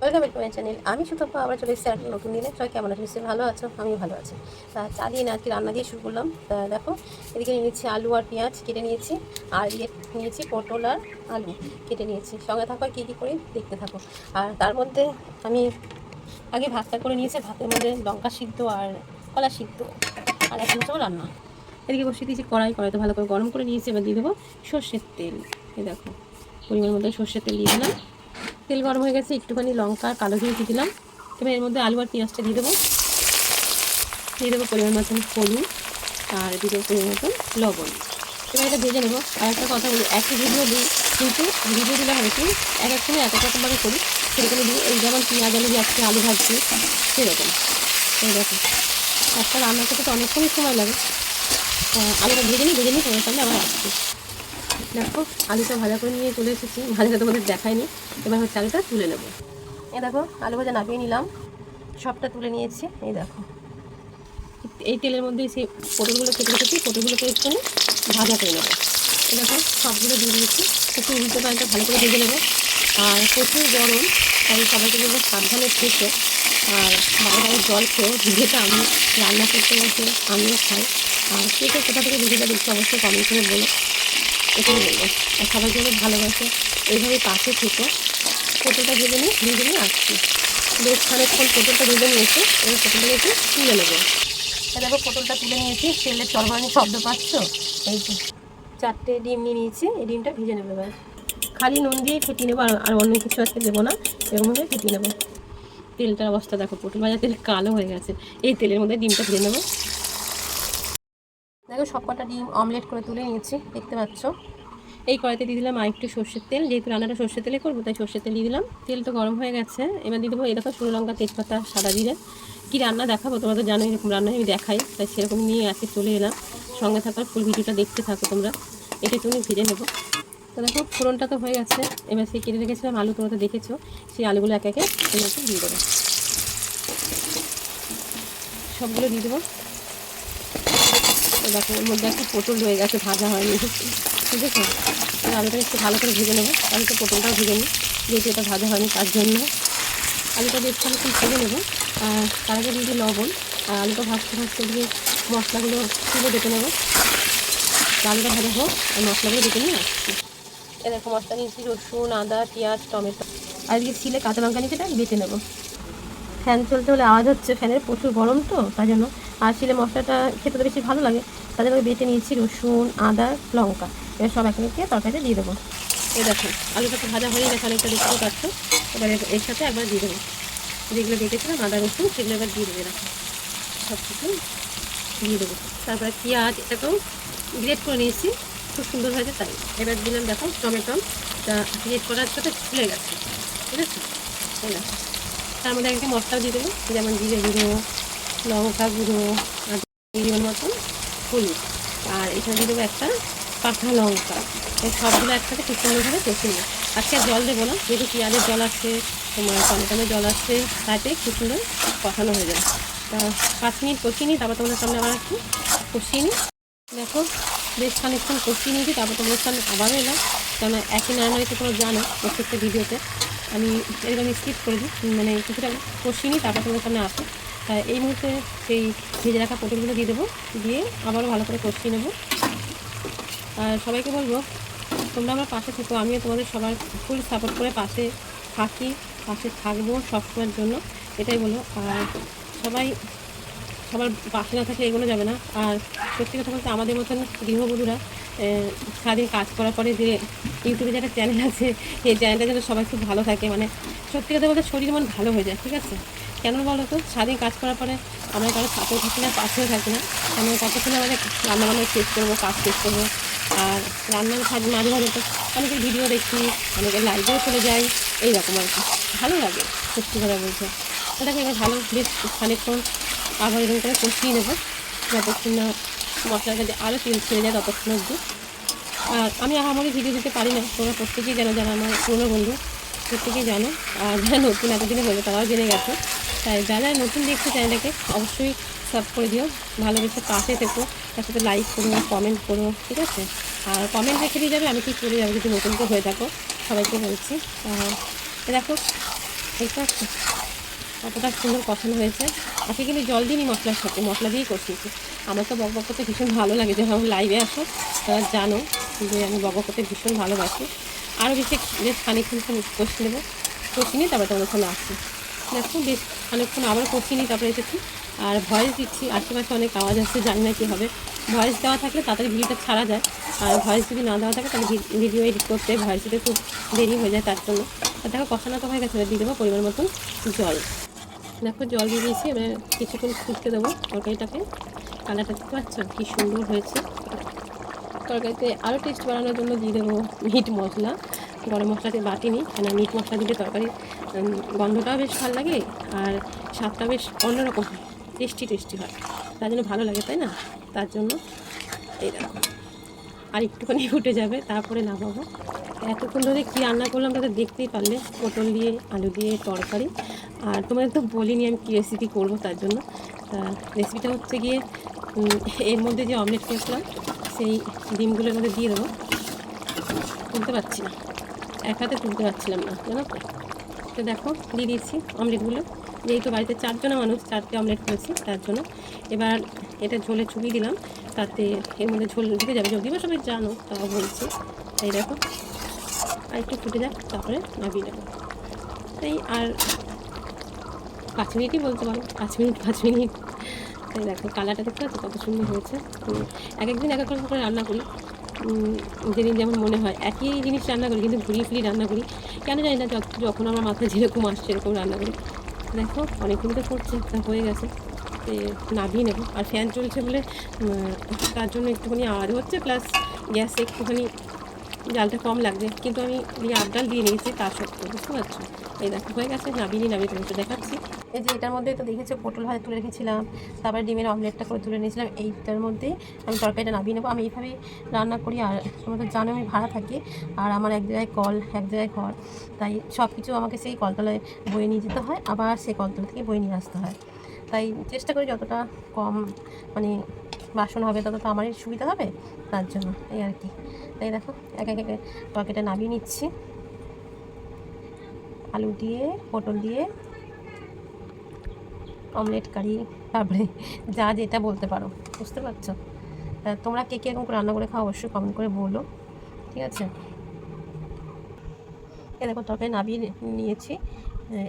Welcome back to my channel. আমি সুতপা আবার চলে এসেছি একটা নতুন দিনে। সবাই কেমন আছো? নিশ্চয়ই ভালো আছো, আমিও ভালো আছি। তা চা দিয়ে না আজকে রান্না দিয়ে শুরু করলাম। তা দেখো, এদিকে নিয়েছি আলু আর পেঁয়াজ কেটে নিয়েছি, আর এদিকে নিয়েছি পটল আর আলু কেটে নিয়েছি। সঙ্গে থাকো আর কী কী করি দেখতে থাকো। আর তার মধ্যে আমি আগে ভাতটা করে নিয়েছি, ভাতের মধ্যে লঙ্কা সিদ্ধ আর কলা সিদ্ধ আর এখন সব রান্না। এদিকে বসিয়ে দিয়েছি কড়াইতে ভালো করে গরম করে নিয়েছি। এবার দিয়ে দেবো সর্ষের তেল। এই দেখো, পরিমাণ মতো সর্ষের তেল দিয়ে দিলাম। তেল গরম হয়ে গেছে, একটুখানি লঙ্কা কালো জিরে দিয়ে দিলাম। এবার এর মধ্যে আলু আর পেঁয়াজটা দিয়ে দেবো পরিমাণ মতন হলুদ, আর দিয়ে দেবো পরিমাণ মতন লবণ। এবার এটা ভেজে নেবো। আর একটা কথা বলি, একই ভিডিও দিই, কিন্তু ভিডিও দিলে হবে কি এক এক সময় এক এক রকমভাবে করি, সেরকমই দিই। এই যেমন পেঁয়াজ আলু যাচ্ছে, আলু ভাজছি, সেরকম। এই দেখো, একটা রান্না করতে তো অনেকক্ষণই সময় লাগে। আলুটা ভেজে নিই তোমার সামনে আবার আসছি। দেখো, আলুটা ভাজা করে নিয়ে চলে এসেছি। ভাজাটা তোমাদের দেখায়নি। এবার হচ্ছে আলুটা তুলে নেবো। এই দেখো, আলু ভাজা নামিয়ে নিলাম, সবটা তুলে নিয়েছি। এই দেখো, এই তেলের মধ্যে সেই পটলগুলো কেটে রেখেছি, পটলগুলোকে একটু ভাজা করে নেবো। এই দেখো, সবগুলো দিয়ে দিয়েছি। একটু উল্টো পাল্টা ভালো করে ভেজে নেবো। আর প্রচুর গরম, তাই সবাইকে বলবো সাবধানে থেকো। আর বারে জল খেয়েও, ভিডিওটা আমি রান্না করতে বসে আমিও খাই। আর কে কে কোথা থেকে ভিডিওটা দেখছি অবশ্যই কমেন্ট করে বলো, এটাই বলবো। আর সবাই যেন ভালোবাসে, এইভাবে পাশে থেকো। পটলটা ভেজে নিয়ে আসছি। বেশ খানিকক্ষণ পটলটা ভেজে নিয়েছি। এবার পটলটাকে একটু তুলে নেবো। দেখো, পটলটা তুলে নিয়েছি, তেলের চরবানি শব্দ পাচ্ছ? এই যে 4টে ডিম নিয়ে নিয়েছি, এই ডিমটা ভেজে নেবো। এবার খালি নুন দিয়ে ফেটিয়ে নেবো, আর অন্য কিছু আজকে দেবো না, এরকমভাবে ফেটিয়ে নেবো। তেলটার অবস্থা দেখো, পটল ভাজার তেল কালো হয়ে গেছে। এই তেলের মধ্যে ডিমটা ভেজে নেবো। দেখো, সব কটা ডিম অমলেট করে তুলে নিয়েছি, দেখতে পাচ্ছ। এই কড়াইতে দিয়ে দিলাম আর একটু সর্ষের তেল, যেহেতু রান্নাটা সর্ষের তেলে করবো তাই সর্ষের তেল দিয়ে দিলাম। তেল তো গরম হয়ে গেছে, এবার দিয়ে দেবো এই দেখো শুকনো লঙ্কা, তেজপাতা, সাদা জিরে। কী রান্না দেখাবো, তোমরা তো জানো এরকম রান্না আমি দেখাই, তাই সেরকম নিয়ে আজকে চলে এলাম। সঙ্গে থাকার ফুল ভিডিওটা দেখতে থাকো তোমরা। এটা একটু ভেজে নেবো। তো দেখো, ফোড়নটা তো হয়ে গেছে। এবার সেই কেটে রেখেছিলাম আলু, তোমরা তো দেখেছো, সেই আলুগুলো একে একে দিয়ে দেবো। সবগুলো দিয়ে দেবো। দেখো, ওর মধ্যে একটু পটল রয়ে গেছে, ভাজা হয়নি, ঠিক আছে। আলুটা একটু ভালো করে ভেজে নেবো। আলুটা পটলটাও ভেজে নিই, যেহেতু এটা ভাজা হয়নি তার জন্য। আলুটা বেশ খানিকক্ষণ ভেজে নেবো। আর তার আগে দিয়ে লবণ। আর আলুটা ভাজতে দিয়ে মশলাগুলো তুলে বেটে নেবো। আলুটা ভাজা হোক, আর মশলাগুলো বেটে নিয়ে আসছি। এ দেখো, মশলা নিয়েছি রসুন, আদা, পেঁয়াজ, টমেটো, আর এদিকে ছিলে কাঁচা লঙ্কা নিয়েছি, এটা বেটে নেবো। ফ্যান চলতে হলে আওয়াজ হচ্ছে, ফ্যানের প্রচুর গরম তো তাই জন্য। আর শিলে মশলাটা খেতে তো বেশি ভালো লাগে, তাদের ওই বেটে নিয়েছি রসুন, আদা, লঙ্কা। এবার সব একে তরকারিতে দিয়ে দেবো। এই দেখো, আলুটা তো ভাজা হয়ে গেছে, অনেকটা দেখতে পাচ্ছ। এবার এর সাথে একবার দিয়ে দেবো যেগুলো বেটেছিলাম, আদা রসুন, সেগুলো এবার দিয়ে দেবে। দেখো, সব কিছু দিয়ে দেবো। তারপরে পেঁয়াজ, এটাকেও গ্রেট করে নিয়েছি, খুব সুন্দর হয়েছে তাই। এবার দিলাম দেখো টমেটো, গ্রেট করার সাথে ফুলে গেছে, ঠিক আছে। এই দেখো, তার মধ্যে একটা মশলাও দিয়ে দেবো, যেমন জিরে গুঁড়ো, লঙ্কা গুঁড়ো, আর পরিমাণ মতন হলুদ। আর এখানে দিয়ে দেবো একটা পাকা লঙ্কা। এই সবগুলো একসাথে খুব সুন্দরভাবে কষে নেবো। আজকে আর জল দেবো না, যেহেতু পেঁয়াজের জল আছে, তোমার টমেটোর জল আছে, তাতে খুব সুন্দর কষানো হয়ে যাবে। তা 5 মিনিট কষিয়ে নিই, তারপর তোমাদের সামনে আবার একটু কষিয়ে নিই। দেখো, বেশ খানিকক্ষণ কষিয়ে নিয়েছি, তারপর তোমাদের সামনে আবারও এলাম। কেননা একই নাড়ানাড়িতে তোমরা জানো প্রত্যেকটা ভিডিওতে আমি এরকম স্কিপ করে দিই, মানে কিছুটা কষিয়ে নিই, তারপর তোমাদের সামনে আসে। তাই এই মুহূর্তে সেই ভেজে রাখা পটলগুলো দিয়ে দেবো, দিয়ে আবারও ভালো করে কষিয়ে নেবো। আর সবাইকে বলবো, তোমরা আমার পাশে থেকো, আমিও তোমাদের সবার ফুল সাপোর্ট করে পাশে থাকি, পাশে থাকবো সবসময়ের জন্য, এটাই বলো। আর সবার পাশে না থাকলে এগোনো যাবে না। আর সত্যি কথা বলতে, আমাদের মতন গৃহবধূরা সারাদিন কাজ করার পরে যে ইউটিউবে যে একটা চ্যানেল আছে, এই চ্যানেলটা যেন সবাই খুব ভালো থাকে, মানে সত্যি কথা বলতে শরীর মন ভালো হয়ে যায়, ঠিক আছে। কেন বলো তো, সারাদিন কাজ করার পরে আমরা কারো সাপোর্ট থাকি না, পাশেও থাকি না। আমরা কতক্ষণ আমাদের রান্নাবান্না শেষ করবো, কাজ শেষ করবো। আর রান্নার মাঝে মাঝে তো অনেকের ভিডিও দেখি, অনেকের লাইভেও চলে যাই, এইরকম আর কি। ভালো লাগে সত্যি কথা বলতে। ওটাকে এবার ভালো বেশ খানিকক্ষণ আবার এরকম করে কষিয়ে নেবো, যতক্ষণ না মশলার কাছে আরও তেল ছেড়ে যায় ততক্ষণ অবধি। আর আমি আমারই ভিডিও দিতে পারি না, তোমরা প্রত্যেকেই জানো, যারা আমার পুরনো বন্ধু প্রত্যেকেই জানো। আর যারা নতুন এতদিনে বলবে তারাও জেনে গেছে। তাই যারা নতুন দেখছে চ্যানেলটাকে অবশ্যই সাবস্ক্রাইব করে দিও, ভালোবেসে পাশে থেকো, তার সাথে লাইক করো, কমেন্ট করো, ঠিক আছে। আর কমেন্ট রেখে দিয়ে যাবে, আমি ঠিক করে যাবো যদি নতুন কেউ হয়ে থাকো, সবাইকে বলছি। দেখো, দেখতে পাচ্ছ কতটা সুন্দর কষানো হয়েছে। আজকে কিন্তু জল দিইনি মশলার সাথে, মশলা দিয়েই কষিয়েছি। আমার তো বক বক করতে ভীষণ ভালো লাগে, যখন আমি লাইভে আসো তারা জানো যে আমি বক বক করতে ভীষণ ভালোবাসি। আরও বেশ খানিকক্ষণ কষি নেবো, কষি নিই তারপরে তোমাদের সামনে আসছি। দেখো বেশ খানিকক্ষণ আবার কষি নিই তারপরে এসেছি। আর ভয়েস দিচ্ছি, আশেপাশে অনেক আওয়াজ আসছে, জানি না কী হবে। ভয়েস দেওয়া থাকলে তাড়াতাড়ি ভিডিওটা ছাড়া যায়, আর ভয়েস যদি না দেওয়া থাকে তাহলে ভিডিও এডিট করতে ভয়েস দিতে খুব দেরি হয়ে যায়, তার জন্য। আর দেখো কষানো তো হয়ে গেছে, দিয়ে দেবো পরিমাণ মতন জল। দেখো জল দিয়ে দিয়েছি, এবার কিছুক্ষণ ফুটতে দেবো তরকারিটাকে। কালারটা দেখতে পাচ্ছ কী সুন্দর হয়েছে। তরকারিতে আরও টেস্ট বাড়ানোর জন্য দিয়ে দেবো মিট মশলা। গরম মশলাতে বাটিনি, কেন মিট মশলা দিলে তরকারির গন্ধটাও বেশ ভালো লাগে আর স্বাদটা বেশ অন্যরকম হয়, টেস্টি হয়, তার জন্য ভালো লাগে, তাই না? তার জন্য এই দেখো আর একটুখানি ফুটে যাবে, তারপরে নামাবো। এতক্ষণ ধরে কী রান্না করলাম তাদের দেখতেই পারলে, পটল দিয়ে আলু দিয়ে তরকারি। আর তোমাদের তো বলিনি আমি কী রেসিপি করবো, তার জন্য রেসিপিটা হচ্ছে গিয়ে এর মধ্যে যে অমলেট করেছিলাম সেই ডিমগুলোর মধ্যে দিয়ে দেবো। তুলতে পারছি না, এক হাতে তুলতে পারছিলাম না, জানো তো। তো দেখো দিয়ে দিয়েছি অমলেটগুলো, যেহেতু বাড়িতে 4 জনা মানুষ, 4টে অমলেট করেছি, তার জন্য। এবার এটা ঝোলে চুবিয়ে দিলাম, তাতে এর মধ্যে ঝোল ঢুকে যাবে, যদিও সবাই জানো তাও বলছি। তাই দেখো আর একটু ফুটে যাক, তারপরে নামিয়ে নেবো। তাই আর 5 মিনিটই বলতে পারো, 5 মিনিট। তাই দেখো কালারটা দেখতে পাচ্ছি কত সুন্দর হয়েছে। এক একদিন এক এক রকম করে রান্না করি, যেদিন যেমন মনে হয় একই জিনিস রান্না করি, কিন্তু ঘুরিয়ে ফিরিয়ে রান্না করি, কেন জানি না, যখন আমার মাথায় যেরকম আসছে সেরকম রান্না করি। দেখো অনেকক্ষণ তো করছে, তা হয়ে গেছে, নামিয়ে নেবো। আর ফ্যান চলছে বলে তার জন্য একটুখানি আওয়াজ হচ্ছে, প্লাস গ্যাসে একটুখানি জালটা কম লাগছে, কিন্তু আমি আপডাল দিয়ে নিয়েছি তা সত্ত্বেও, বুঝতে পারছো। এই দেখো হয়ে গেছে, নামিয়ে তোমাকে দেখাচ্ছি। এই যে এটার মধ্যে তো দেখেছো পটল ভাজা তুলে রেখেছিলাম, তারপরে ডিমের অমলেটটা করে তুলে নিয়েছিলাম, এইটার মধ্যেই আমি তরকারিটা নামিয়ে নেবো। আমি এইভাবেই রান্না করি, আর তোমাদের জানো আমি ভাড়া থাকি, আর আমার এক জায়গায় কল এক জায়গায় ঘর, তাই সব কিছু আমাকে সেই কলতলায় বয়ে নিয়ে যেতে হয়, আবার সেই কলতলা থেকে বয়ে নিয়ে আসতে হয়। তাই চেষ্টা করি যতটা কম মানে বাসন হবে ততটা আমারই সুবিধা হবে, তার জন্য এই আর কি। তাই দেখো এক এক তরকারিটা নামিয়ে নিচ্ছি, আলু দিয়ে পটল দিয়ে অমলেট কারি, তারপরে যা যেটা বলতে পারো, বুঝতে পারছো। তোমরা কে কীরকম করে রান্না করে খাও অবশ্যই কমেন্ট করে বলো, ঠিক আছে। এ দেখো তরকারি নামিয়ে নিয়েছি,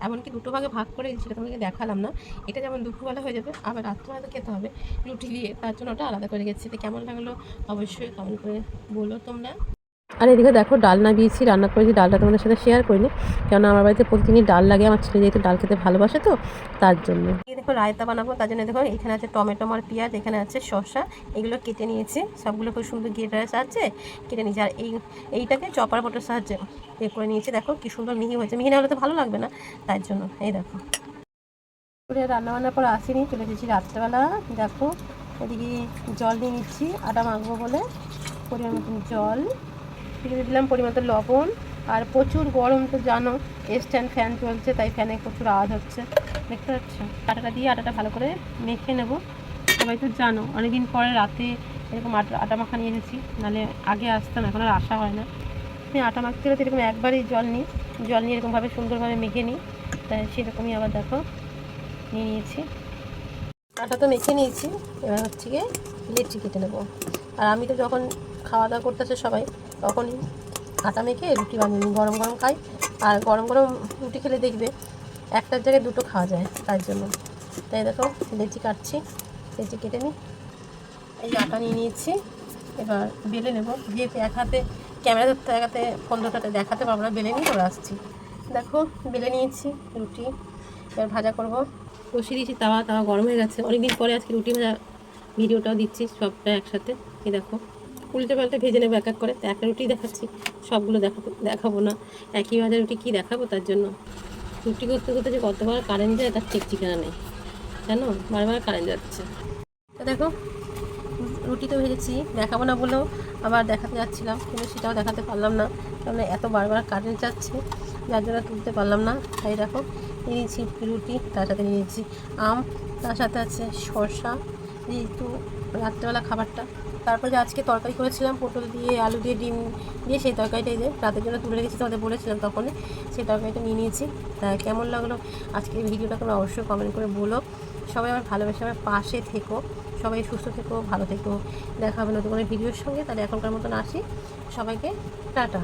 এমনকি 2 ভাগে ভাগ করে সেটা তোমাকে দেখালাম না। এটা যেমন দুপুরবেলা হয়ে যাবে, আবার রাত্রেবেলা তো খেতে হবে রুটি দিয়ে, তার জন্য ওটা আলাদা করে গেছি। তো কেমন লাগলো অবশ্যই কমেন্ট করে বলো তোমরা। আর এদিকে দেখো ডাল নামিয়েছি, রান্না করেছি, ডালটা তোমাদের সাথে শেয়ার করিনি, কেননা আমার বাড়িতে প্রতিদিনই ডাল লাগে, আমার ছেলে যেহেতু ডাল খেতে ভালোবাসে, তো তার জন্য। এই দেখো রায়তা বানাবো, তার জন্য দেখো এখানে আছে টমেটো আর পেঁয়াজ, এখানে আছে শসা, এগুলো কেটে নিয়েছি, সবগুলো খুব সুন্দর গিয়েটারের সাহায্যে কেটে নিয়েছি। আর এইটাকে চপার বোটের সাহায্যে এ করে নিয়েছি, দেখো কি সুন্দর মিহি হয়েছে, মিহি না হলে তো ভালো লাগবে না, তার জন্য। এই দেখো রান্নাবান্নার পর আসিনি, চলে এসেছি রাত্রেবেলা। দেখো এদিকে জল দিয়ে নিচ্ছি, আটা মাখবো বলে পরিমাণ মতন জল দিয়ে দিলাম, পরিমাণ মতো লবণ। আর প্রচুর গরম তো জানো, স্ট্যান্ড ফ্যান চলছে, তাই ফ্যানে প্রচুর আওয়াজ হচ্ছে, দেখতে পাচ্ছ। আটাটা দিয়ে আটাটা ভালো করে মেখে নেব। সবাই তো জানো অনেকদিন পরে রাতে এরকম আটা মাখা নিয়ে এসেছি, নাহলে আগে আসতাম, এখন আর আসা হয় না। আমি আটা মাখতে গেলে এরকম একবারই জল নিই এরকমভাবে সুন্দরভাবে মেখে নিই, তাই সেরকমই আবার দেখো নিয়ে নিয়েছি। আটা তো মেখে নিয়েছি, এবার হচ্ছে গিয়ে লিচি কেটে নেবো। আর আমি তো যখন খাওয়া দাওয়া করতেছে সবাই, তখনই আটা মেখে রুটি বানিয়ে নিই, গরম গরম খাই। আর গরম গরম রুটি খেলে দেখবে একটার জায়গায় 2টো খাওয়া যায়, তার জন্য। তাই দেখো লেচি কাটছি, লেচি কেটে নিই। এই আটা নিয়ে নিয়েছি, এবার বেলে নেবো, যেহেতু এক হাতে ক্যামেরা ধরতে, এক হাতে ফোন ধরতে দেখাতে পারবো না, বেলে নিয়ে চলে আসছি। দেখো বেলে নিয়েছি রুটি, এবার ভাজা করবো। বসিয়ে দিয়েছি, তাওয়া গরম হয়ে গেছে। অনেকদিন পরে আজকে রুটি ভাজা ভিডিওটাও দিচ্ছি, সবটা একসাথে। এই দেখো উল্টে পাল্টে ভেজে নেবো এক এক করে, তো একটা রুটি দেখাচ্ছি, সবগুলো দেখাবো না, একই ভাজা রুটি কী দেখাবো, তার জন্য। রুটি করতে করতে যে কতবার কারেন্ট যায় তার ঠিক ঠিকানা নেই, জানো, বারবার কারেন্ট যাচ্ছে। তো দেখো রুটি তো ভেজেছি, দেখাবো না বলেও আবার দেখাতে যাচ্ছিলাম, কিন্তু সেটাও দেখাতে পারলাম না, কারণ এত বারবার কারেন্ট যাচ্ছে, যার জন্য তুলতে পারলাম না। তাই দেখো নিয়েছি রুটি, তার সাথে নিয়েছি আম, তার সাথে আছে শসা, যেহেতু রাত্রেবেলা খাবারটা তারপরে যে আজকে তরকারি করেছিলাম পটল দিয়ে আলু দিয়ে ডিম দিয়ে, সেই তরকারিটা এই যে রাতের জন্য তুলে রেখেছি, তোমাদের বলেছিলাম তখনই, সেই তরকারিটা নিয়ে নিয়েছি। তা কেমন লাগলো আজকের ভিডিওটা তোমরা অবশ্যই কমেন্ট করে বলো। সবাই আমার ভালোবেসে আমার পাশে থেকো, সবাই সুস্থ থেকো, ভালো থেকো। দেখা হবে নতুন কোনো ভিডিওর সঙ্গে। তাহলে এখনকার মতন আসি, সবাইকে টাটা।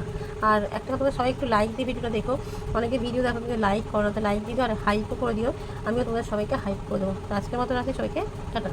আর একটা কথা, সবাই একটু লাইক দিয়ে ভিডিওটা দেখো। অনেকে ভিডিও দেখো কিন্তু লাইক করো না, তো লাইক দিয়ে দিও আর হাইপও করে দিও, আমিও তোমাদের সবাইকে হাইপ করে দেবো। তো আজকের মতন আসি, সবাইকে টাটা।